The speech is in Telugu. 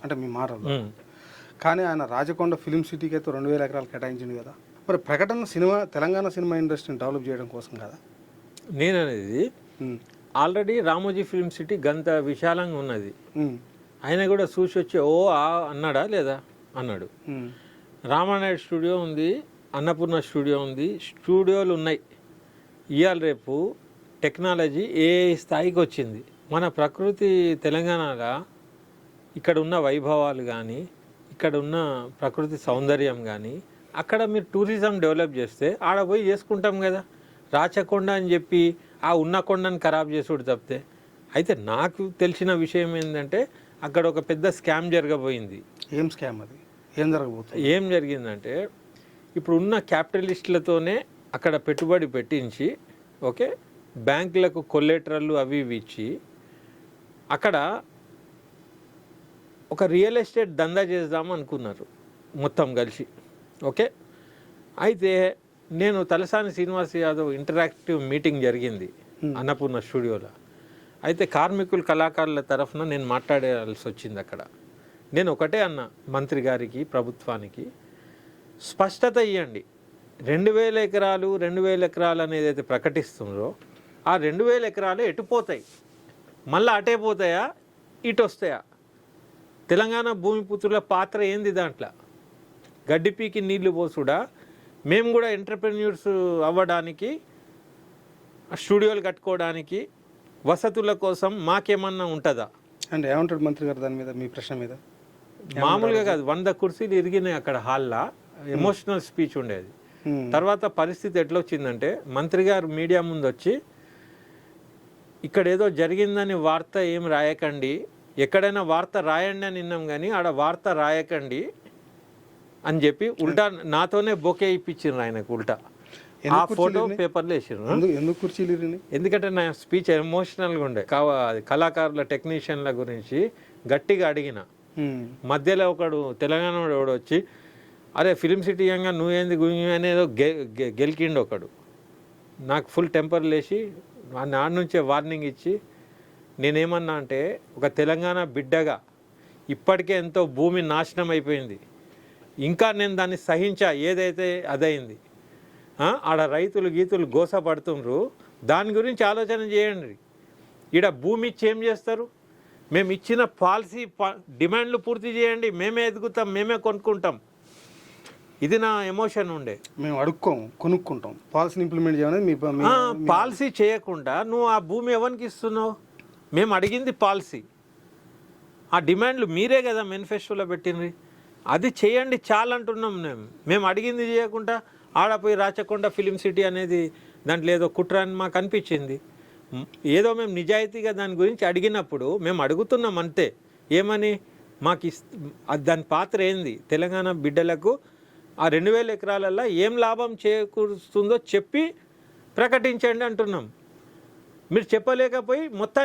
అంటే మీ మాటల్లో. కానీ ఆయన రాజకొండ ఫిలిం సిటీకి అయితే 2000 ఎకరాలు కేటాయించింది కదా. మరి ప్రకటన సినిమా తెలంగాణ సినిమా ఇండస్ట్రీని డెవలప్ చేయడం కోసం కదా నేననేది. ఆల్రెడీ రామోజీ ఫిల్మ్ సిటీ గంత విశాలంగా ఉన్నది. ఆయన కూడా చూసి వచ్చి అన్నాడా లేదా అన్నాడు. రామానాయుడు స్టూడియో ఉంది, అన్నపూర్ణ స్టూడియో ఉంది, స్టూడియోలు ఉన్నాయి. ఇవాళ రేపు టెక్నాలజీ ఏ స్థాయికి వచ్చింది. మన ప్రకృతి తెలంగాణలో ఇక్కడ ఉన్న వైభవాలు కానీ, ఇక్కడ ఉన్న ప్రకృతి సౌందర్యం కానీ, అక్కడ మీరు టూరిజం డెవలప్ చేస్తే ఆడ పోయి చేసుకుంటాం కదా. రాచకొండ అని చెప్పి ఆ ఉన్న కొండని ఖరాబ్ చేసుడు తప్పితే. అయితే నాకు తెలిసిన విషయం ఏంటంటే అక్కడ ఒక పెద్ద స్కామ్ జరగబోయింది. ఏం స్కామ్ అది? ఏం జరగబోతుంది? ఏం జరిగిందంటే ఇప్పుడు ఉన్న క్యాపిటలిస్టులతోనే అక్కడ పెట్టుబడి పెట్టించి ఓకే బ్యాంకులకు కొల్లెటరల్లు అవి ఇవి ఇచ్చి అక్కడ ఒక రియల్ ఎస్టేట్ దందా చేద్దాం అనుకున్నారు మొత్తం కలిసి. ఓకే, అయితే నేను తలసాని శ్రీనివాస్ యాదవ్ ఇంటరాక్టివ్ మీటింగ్ జరిగింది అన్నపూర్ణ స్టూడియోలో. అయితే కార్మికులు కళాకారుల తరఫున నేను మాట్లాడాల్సి వచ్చింది అక్కడ. నేను ఒకటే అన్న మంత్రి గారికి, ప్రభుత్వానికి స్పష్టత ఇవ్వండి. 2000 ఎకరాలు 2000 ఎకరాలు అనేది అయితే ప్రకటిస్తున్నారో ఆ 2000 ఎకరాలు ఎటుపోతాయి, మళ్ళీ అటే పోతాయా ఇటు వస్తాయా? తెలంగాణ భూమిపుత్రుల పాత్ర ఏంది దాంట్లో? గడ్డి పీకి నీళ్లు పోసుడా? మేము కూడా ఎంటర్ప్రెన్యూర్స్ అవ్వడానికి, స్టూడియోలు కట్టుకోవడానికి, వసతుల కోసం మాకేమన్నా ఉంటుందా? అంటే ఏమంటాడు మంత్రి గారు దాని మీద, మీ ప్రశ్న మీద? మామూలుగా కాదు, 100 కుర్చీలు ఇరిగినాయి అక్కడ హాల్లో. ఎమోషనల్ స్పీచ్ ఉండేది. తర్వాత పరిస్థితి ఎట్లా వచ్చిందంటే మంత్రి గారు మీడియా ముందు వచ్చి ఇక్కడ ఏదో జరిగిందని వార్త ఏం రాయకండి, ఎక్కడైనా వార్త రాయండి అని విన్నాం కానీ ఆడ వార్త రాయకండి అని చెప్పి ఉల్టా నాతోనే బొకే ఇప్పించారు ఆయనకు. ఉల్టా ఆ ఫోటో పేపర్లో వేసారు. ఎందుకు కుర్చీలు ఇరిగినాయి? ఎందుకంటే నా స్పీచ్ ఎమోషనల్గా ఉండే. కళాకారుల టెక్నీషియన్ల గురించి గట్టిగా అడిగిన. మధ్యలో ఒకడు తెలంగాణ వాడు వచ్చి అరే ఫిలిం సిటీ యంగా నువ్వేంది అనేదో గెలికిండు ఒకడు. నాకు ఫుల్ టెంపర్ లేచి నాన్న నుంచే వార్నింగ్ ఇచ్చి నేనేమన్నా అంటే ఒక తెలంగాణ బిడ్డగా ఇప్పటికే ఎంతో భూమి నాశనం అయిపోయింది, ఇంకా నేను దాన్ని సహించా, ఏదైతే అదైంది. ఆడ రైతులు గీతులు గోసపడుతుండ్రు, దాని గురించి ఆలోచన చేయండి. ఈడ భూమి ఇచ్చి ఏం చేస్తారు? మేము ఇచ్చిన పాలసీ డిమాండ్లు పూర్తి చేయండి, మేమే ఎదుగుతాం, మేమే కొనుక్కుంటాం. ఇది నా ఎమోషన్ ఉండే. మేము అడుక్కోము, కొనుక్కుంటాం. పాలసీని ఇంప్లిమెంట్ చేయాలని మీ పాలసీ చేయకుండా నువ్వు ఆ భూమి ఎవరికి ఇస్తున్నావు? మేము అడిగింది పాలసీ, ఆ డిమాండ్లు మీరే కదా మేనిఫెస్టోలో పెట్టినవి, అది చేయండి చాలంటున్నాం. మేము అడిగింది చేయకుండా ఆడపోయి రాచకొండ ఫిలిం సిటీ అనేది దాంట్లో ఏదో కుట్ర అని మాకు అనిపించింది. ఏదో మేము నిజాయితీగా దాని గురించి అడిగినప్పుడు మేము అడుగుతున్నాం అంతే. ఏమని? మాకు దాని పాత్ర ఏంది? తెలంగాణ బిడ్డలకు ఆ 2000 ఎకరాలల్లో ఏం లాభం చేకూరుస్తుందో చెప్పి ప్రకటించండి అంటున్నాం. మీరు చెప్పలేకపోయి మొత్తం